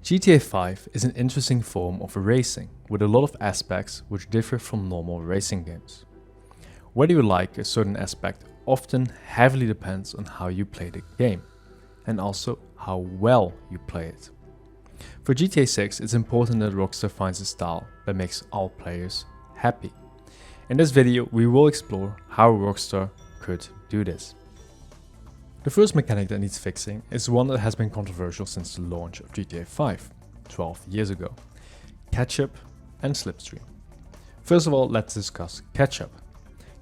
GTA 5 is an interesting form of racing with a lot of aspects which differ from normal racing games. Whether you like a certain aspect often heavily depends on how you play the game and also how well you play it. For GTA 6 it's important that Rockstar finds a style that makes all players happy. In this video we will explore how Rockstar could do this. The first mechanic that needs fixing is one that has been controversial since the launch of GTA 5, 12 years ago: Catchup and slipstream. First of all, let's discuss Catchup.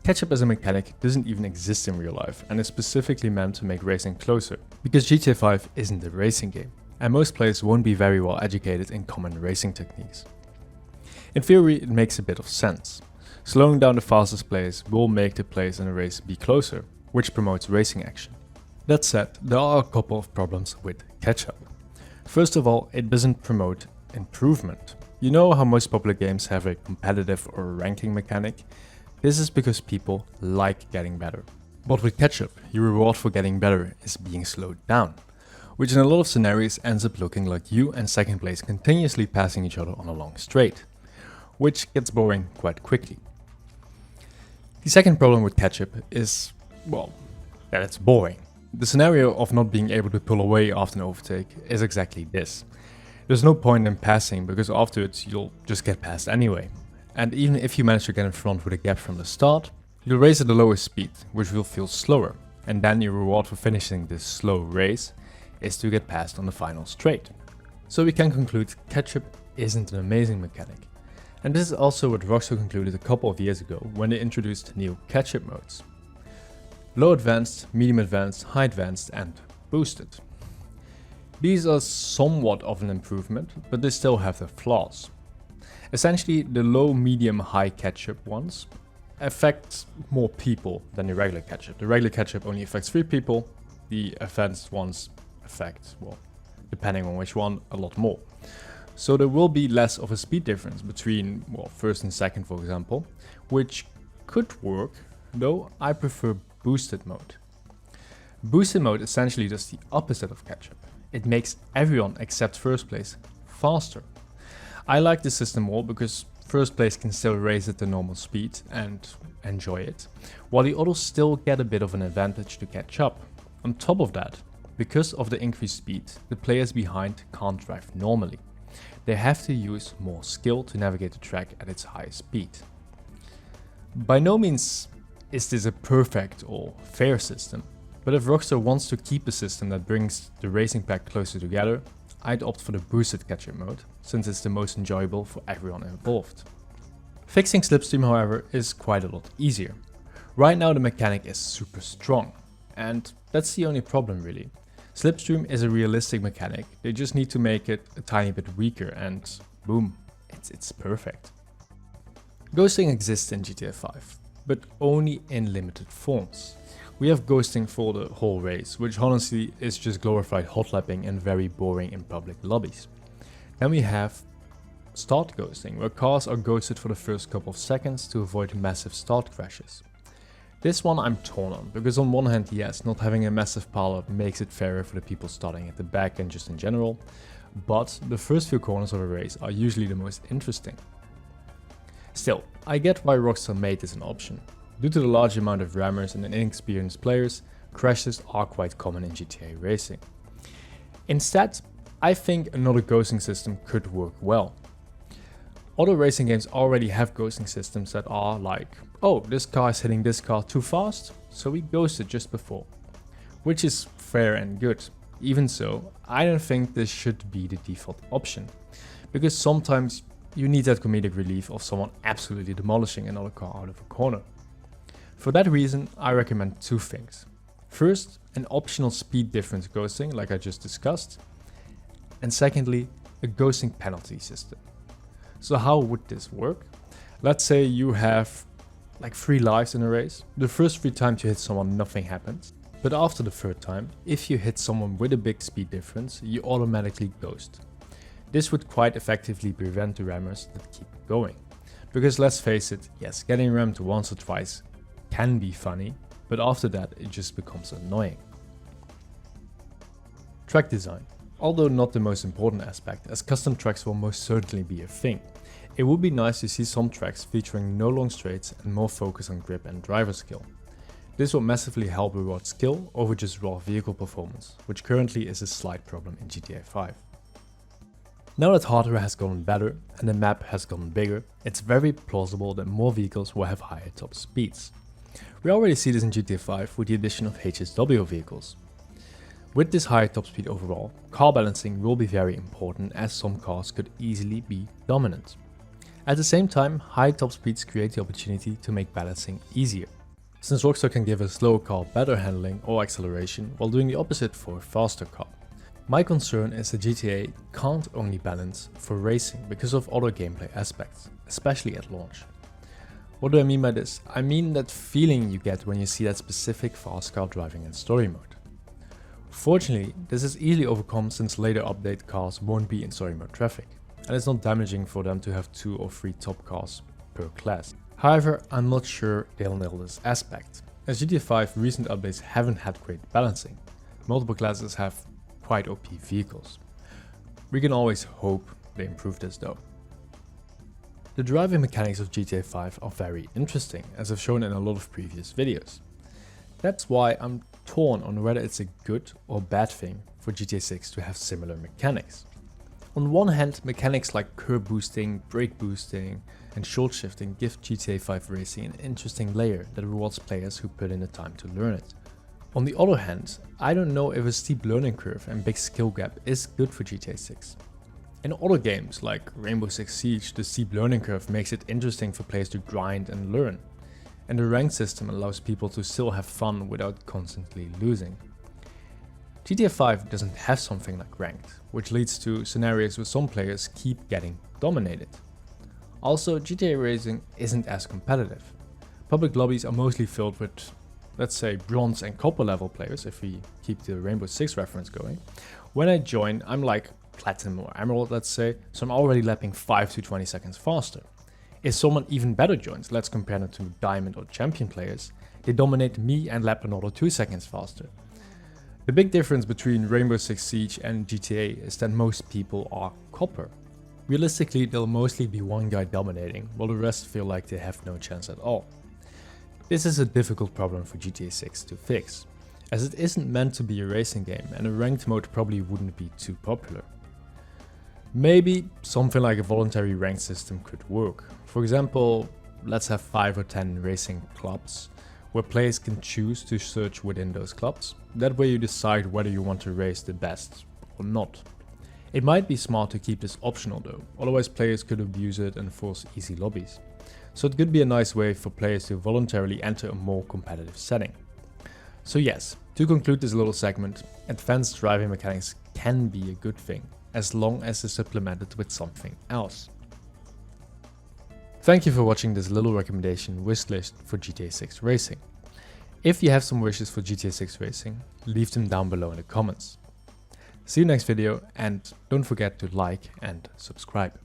Catchup as a mechanic doesn't even exist in real life and is specifically meant to make racing closer, because GTA 5 isn't a racing game, and most players won't be very well educated in common racing techniques. In theory, it makes a bit of sense. Slowing down the fastest players will make the players in a race be closer, which promotes racing action. That said, there are a couple of problems with Catchup. First of all, it doesn't promote improvement. You know how most popular games have a competitive or ranking mechanic? This is because people like getting better. But with Catchup, your reward for getting better is being slowed down, which in a lot of scenarios ends up looking like you and second place continuously passing each other on a long straight, which gets boring quite quickly. The second problem with Catchup is, well, that it's boring. The scenario of not being able to pull away after an overtake is exactly this. There's no point in passing because afterwards you'll just get past anyway. And even if you manage to get in front with a gap from the start, you'll race at the lowest speed, which will feel slower, and then your reward for finishing this slow race is to get past on the final straight. So we can conclude Catchup isn't an amazing mechanic. And this is also what Rockstar concluded a couple of years ago when they introduced new Catchup modes: Low Advanced, Medium Advanced, High Advanced and Boosted. These are somewhat of an improvement, but they still have their flaws. Essentially, the low, medium, high Catchup ones affect more people than the regular Catchup. The regular Catchup only affects 3 people, the advanced ones affect, well, depending on which one, a lot more. So there will be less of a speed difference between, well, first and second, for example, which could work, though I prefer Boosted mode. Boosted mode essentially does the opposite of Catchup. It makes everyone except first place faster. I like this system more because first place can still race at the normal speed and enjoy it, while the others still get a bit of an advantage to catch up. On top of that, because of the increased speed, the players behind can't drive normally. They have to use more skill to navigate the track at its highest speed. By no means is this a perfect or fair system, but if Rockstar wants to keep a system that brings the racing pack closer together, I'd opt for the boosted Catchup mode, since it's the most enjoyable for everyone involved. Fixing slipstream, however, is quite a lot easier. Right now the mechanic is super strong, and that's the only problem really. Slipstream is a realistic mechanic, they just need to make it a tiny bit weaker and boom, it's perfect. Ghosting exists in GTA 5. But only in limited forms. We have ghosting for the whole race, which honestly is just glorified hot lapping and very boring in public lobbies. Then we have start ghosting, where cars are ghosted for the first couple of seconds to avoid massive start crashes. This one I'm torn on, because on one hand, yes, not having a massive pileup makes it fairer for the people starting at the back and just in general, but the first few corners of a race are usually the most interesting. Still, I get why Rockstar made this an option. Due to the large amount of rammers and inexperienced players, crashes are quite common in GTA racing. Instead, I think another ghosting system could work well. Other racing games already have ghosting systems that are like, oh, this car is hitting this car too fast, so we ghost it just before. Which is fair and good. Even so, I don't think this should be the default option, because sometimes you need that comedic relief of someone absolutely demolishing another car out of a corner. For that reason, I recommend 2 things. First, an optional speed difference ghosting, like I just discussed. And secondly, a ghosting penalty system. So how would this work? Let's say you have like 3 lives in a race. The first 3 times you hit someone, nothing happens. But after the 3rd time, if you hit someone with a big speed difference, you automatically ghost. This would quite effectively prevent the rammers that keep going. Because let's face it, yes, getting rammed once or twice can be funny, but after that it just becomes annoying. Track design. although not the most important aspect, as custom tracks will most certainly be a thing. It would be nice to see some tracks featuring no long straights and more focus on grip and driver skill. This will massively help reward skill over just raw vehicle performance, which currently is a slight problem in GTA 5. Now that hardware has gotten better and the map has gotten bigger, it's very plausible that more vehicles will have higher top speeds. We already see this in GTA 5 with the addition of HSW vehicles. With this higher top speed overall, car balancing will be very important as some cars could easily be dominant. At the same time, high top speeds create the opportunity to make balancing easier, since Rockstar can give a slower car better handling or acceleration while doing the opposite for a faster car. My concern is that GTA can't only balance for racing because of other gameplay aspects, especially at launch. What do I mean by this? I mean that feeling you get when you see that specific fast car driving in story mode. Fortunately, this is easily overcome since later update cars won't be in story mode traffic, and it's not damaging for them to have 2 or 3 top cars per class. However, I'm not sure they'll nail this aspect, as GTA 5 recent updates haven't had great balancing. Multiple classes have quite OP vehicles. We can always hope they improve this though. The driving mechanics of GTA 5 are very interesting, as I've shown in a lot of previous videos. That's why I'm torn on whether it's a good or bad thing for GTA 6 to have similar mechanics. On one hand, mechanics like curb boosting, brake boosting and short shifting give GTA 5 racing an interesting layer that rewards players who put in the time to learn it. On the other hand, I don't know if a steep learning curve and big skill gap is good for GTA 6. In other games like Rainbow Six Siege, the steep learning curve makes it interesting for players to grind and learn, and the ranked system allows people to still have fun without constantly losing. GTA 5 doesn't have something like ranked, which leads to scenarios where some players keep getting dominated. Also, GTA racing isn't as competitive. Public lobbies are mostly filled with, let's say, bronze and copper level players, if we keep the Rainbow Six reference going. When I join, I'm like platinum or emerald, let's say, so I'm already lapping 5 to 20 seconds faster. If someone even better joins, let's compare them to diamond or champion players, they dominate me and lap another 2 seconds faster. The big difference between Rainbow Six Siege and GTA is that most people are copper. Realistically, there'll mostly be one guy dominating, while the rest feel like they have no chance at all. This is a difficult problem for GTA 6 to fix, as it isn't meant to be a racing game and a ranked mode probably wouldn't be too popular. Maybe something like a voluntary ranked system could work. For example, let's have 5 or 10 racing clubs, where players can choose to search within those clubs. That way you decide whether you want to race the best or not. It might be smart to keep this optional though, otherwise players could abuse it and force easy lobbies. So it could be a nice way for players to voluntarily enter a more competitive setting. So yes, to conclude this little segment, advanced driving mechanics can be a good thing, as long as it's supplemented with something else. Thank you for watching this little recommendation wishlist for GTA 6 Racing. If you have some wishes for GTA 6 Racing, leave them down below in the comments. See you next video, and don't forget to like and subscribe.